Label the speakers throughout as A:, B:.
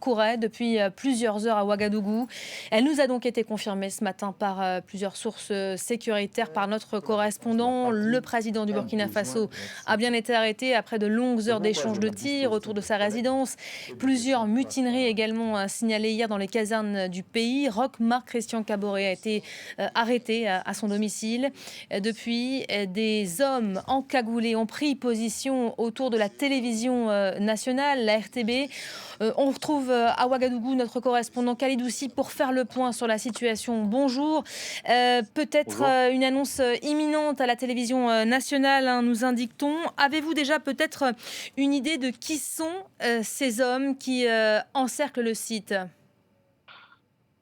A: Courait depuis plusieurs heures à Ouagadougou. Elle nous a donc été confirmée ce matin par plusieurs sources sécuritaires, par notre correspondant. Le président du Burkina Faso a bien été arrêté après de longues heures d'échanges de tirs autour de sa résidence. Plusieurs mutineries également signalées hier dans les casernes du pays. Roch Marc Christian Kaboré a été arrêté à son domicile. Depuis, des hommes encagoulés ont pris position autour de la télévision nationale, la RTB. On retrouve à Ouagadougou notre correspondant Khalid pour faire le point sur la situation. Bonjour. Peut-être
B: Bonjour.
A: une annonce imminente à la télévision nationale, hein, nous indique-t-on. Avez-vous déjà peut-être une idée de qui sont ces hommes qui encerclent le site?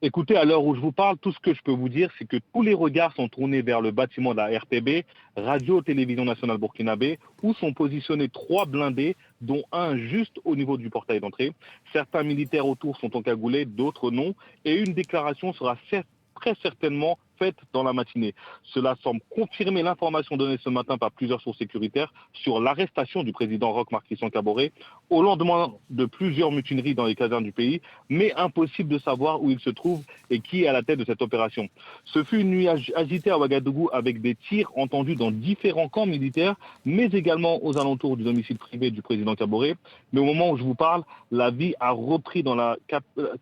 B: Écoutez, à l'heure où je vous parle, tout ce que je peux vous dire, c'est que tous les regards sont tournés vers le bâtiment de la RTB, Radio-Télévision Nationale Burkinabé, où sont positionnés 3 blindés, dont un juste au niveau du portail d'entrée. Certains militaires autour sont encagoulés, d'autres non, et une déclaration sera très certainement faite dans la matinée. Cela semble confirmer l'information donnée ce matin par plusieurs sources sécuritaires sur l'arrestation du président Roch Marc Christian Kaboré au lendemain de plusieurs mutineries dans les casernes du pays, mais impossible de savoir où il se trouve et qui est à la tête de cette opération. Ce fut une nuit agitée à Ouagadougou avec des tirs entendus dans différents camps militaires, mais également aux alentours du domicile privé du président Kaboré. Mais au moment où je vous parle, la vie a repris dans la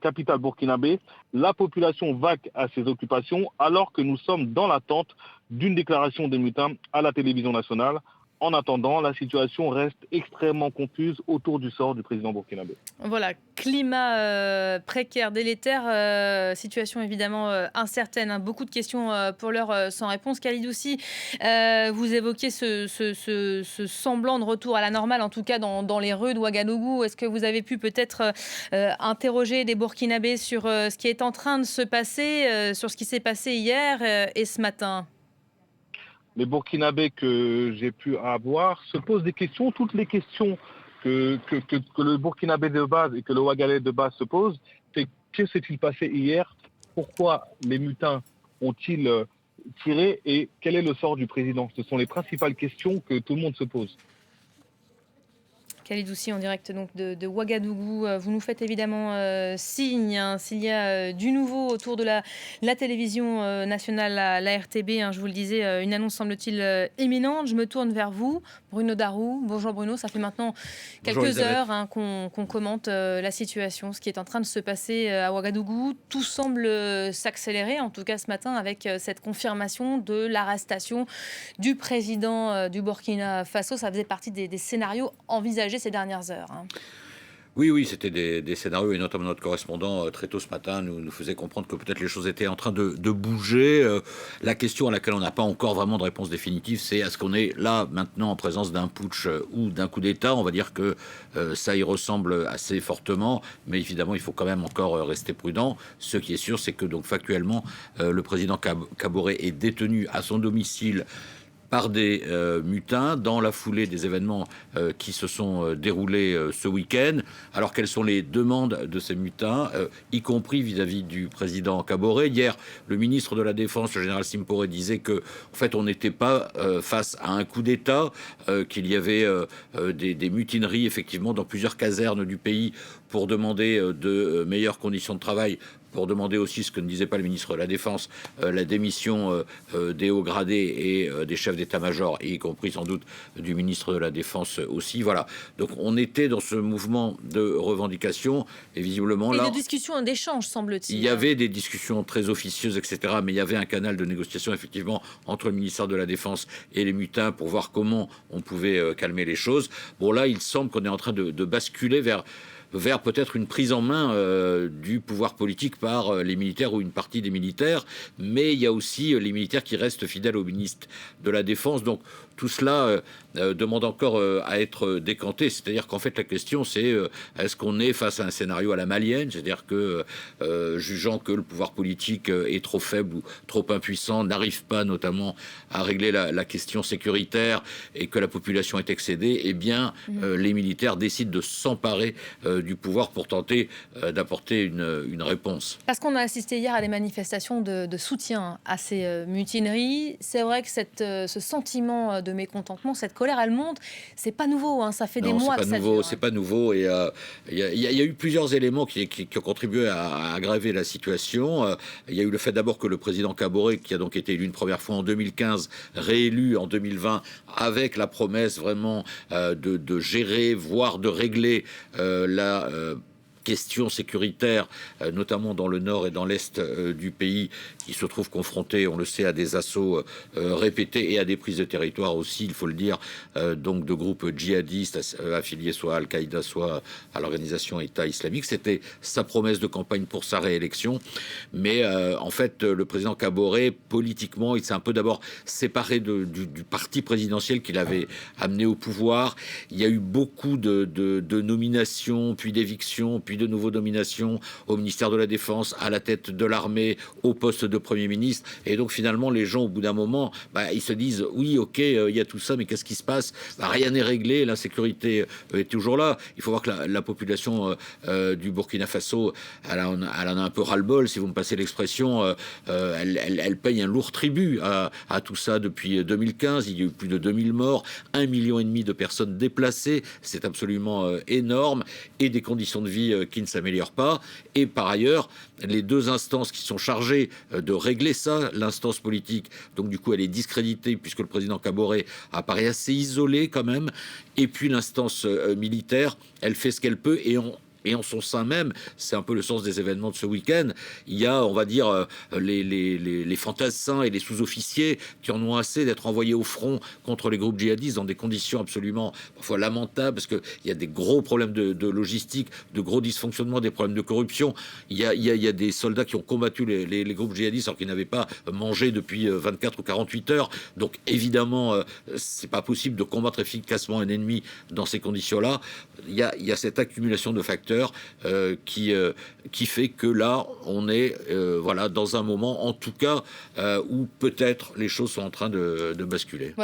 B: capitale burkinabé. La population vaque à ses occupations alors que nous sommes dans l'attente d'une déclaration des mutins à la télévision nationale. En attendant, la situation reste extrêmement confuse autour du sort du président burkinabé.
A: Voilà, climat précaire, délétère, situation évidemment incertaine, hein. Beaucoup de questions pour l'heure sans réponse. Khalid aussi, vous évoquiez ce semblant de retour à la normale, en tout cas dans les rues de Ouagadougou. Est-ce que vous avez pu peut-être interroger des Burkinabés sur ce qui est en train de se passer, sur ce qui s'est passé hier et ce matin?
B: Les Burkinabés que j'ai pu avoir se posent des questions, toutes les questions que le Burkinabé de base et que le Ouagalais de base se posent, c'est que s'est-il passé hier? Pourquoi les mutins ont-ils tiré et quel est le sort du président? Ce sont les principales questions que tout le monde se pose.
A: Khalid Aussi en direct donc de Ouagadougou. Vous nous faites évidemment signe, hein, s'il y a du nouveau autour de la télévision nationale, la RTB. Hein, je vous le disais, une annonce semble-t-il imminente. Je me tourne vers vous, Bruno Darou. Bonjour Bruno, ça fait maintenant
C: Bonjour
A: quelques
C: Elisabeth.
A: heures, hein, qu'on commente la situation, ce qui est en train de se passer à Ouagadougou. Tout semble s'accélérer, en tout cas ce matin, avec cette confirmation de l'arrestation du président du Burkina Faso. Ça faisait partie des scénarios envisagés ces dernières heures, hein.
C: Oui, oui, c'était des scénarios, et notamment notre correspondant très tôt ce matin nous faisait comprendre que peut-être les choses étaient en train de bouger. La question à laquelle on n'a pas encore vraiment de réponse définitive, c'est est-ce qu'on est là maintenant en présence d'un putsch ou d'un coup d'État? On va dire que ça y ressemble assez fortement, mais évidemment il faut quand même encore rester prudent. Ce qui est sûr, c'est que donc factuellement le président Kaboré est détenu à son domicile par des mutins dans la foulée des événements qui se sont déroulés ce week-end. Alors quelles sont les demandes de ces mutins, y compris vis-à-vis du président Kaboré? Hier, le ministre de la Défense, le général Simporé, disait que en fait on n'était pas face à un coup d'État, qu'il y avait des mutineries effectivement dans plusieurs casernes du pays pour demander de meilleures conditions de travail, pour demander aussi ce que ne disait pas le ministre de la Défense, la démission des hauts gradés et des chefs d'état-major, y compris sans doute du ministre de la Défense aussi. Voilà. Donc on était dans ce mouvement de revendication et visiblement
A: Et
C: là,
A: de discussion, d'échange, semble-t-il.
C: il y avait des discussions très officieuses, etc. Mais il y avait un canal de négociation effectivement entre le ministère de la Défense et les mutins pour voir comment on pouvait calmer les choses. Bon là, il semble qu'on est en train de basculer vers peut-être une prise en main du pouvoir politique par les militaires ou une partie des militaires, mais il y a aussi les militaires qui restent fidèles au ministre de la Défense. Donc tout cela demande encore à être décanté. C'est-à-dire qu'en fait la question c'est est-ce qu'on est face à un scénario à la malienne, c'est-à-dire que jugeant que le pouvoir politique est trop faible ou trop impuissant, n'arrive pas notamment à régler la question sécuritaire et que la population est excédée, eh bien les militaires décident de s'emparer du pouvoir pour tenter d'apporter une réponse.
A: Parce qu'on a assisté hier à des manifestations de soutien à ces mutineries. C'est vrai que ce sentiment de mécontentement, cette colère, elle monte. C'est pas nouveau, hein, ça fait des mois que ça dure.
C: C'est pas nouveau. Et il y a eu plusieurs éléments qui ont contribué à aggraver la situation. Il y a eu le fait d'abord que le président Kaboré, qui a donc été élu une première fois en 2015, réélu en 2020, avec la promesse vraiment de gérer, voire de régler la question sécuritaire, notamment dans le nord et dans l'est du pays, qui se trouvent confrontés, on le sait, à des assauts répétés et à des prises de territoire aussi, il faut le dire, donc de groupes djihadistes affiliés soit à Al-Qaïda, soit à l'organisation État islamique. C'était sa promesse de campagne pour sa réélection. Mais en fait, le président Kaboré, politiquement, il s'est un peu d'abord séparé du parti présidentiel qu'il avait amené au pouvoir. Il y a eu beaucoup de nominations, puis d'évictions, puis de nouveaux nominations au ministère de la Défense, à la tête de l'armée, au poste de Premier ministre. Et donc finalement, les gens, au bout d'un moment, ils se disent, oui, ok, il y a tout ça, mais qu'est-ce qui se passe? Rien n'est réglé, l'insécurité est toujours là. Il faut voir que la population du Burkina Faso, elle en a un peu ras-le-bol, si vous me passez l'expression. Elle paye un lourd tribut à tout ça depuis 2015. Il y a eu plus de 2000 morts, 1,5 million de personnes déplacées. C'est absolument énorme. Et des conditions de vie qui ne s'améliorent pas. Et par ailleurs, les deux instances qui sont chargées de régler ça, l'instance politique, donc du coup elle est discréditée puisque le président Kaboré apparaît assez isolé quand même, et puis l'instance militaire, elle fait ce qu'elle peut, et en son sein même, c'est un peu le sens des événements de ce week-end, il y a, on va dire, les fantassins et les sous-officiers qui en ont assez d'être envoyés au front contre les groupes djihadistes dans des conditions absolument parfois lamentables, parce qu'il y a des gros problèmes de logistique, de gros dysfonctionnements, des problèmes de corruption. Il y a des soldats qui ont combattu les groupes djihadistes alors qu'ils n'avaient pas mangé depuis 24 ou 48 heures. Donc évidemment, c'est pas possible de combattre efficacement un ennemi dans ces conditions-là. Il y a cette accumulation de facteurs qui fait que là, on est voilà, dans un moment, en tout cas, où peut-être les choses sont en train de basculer.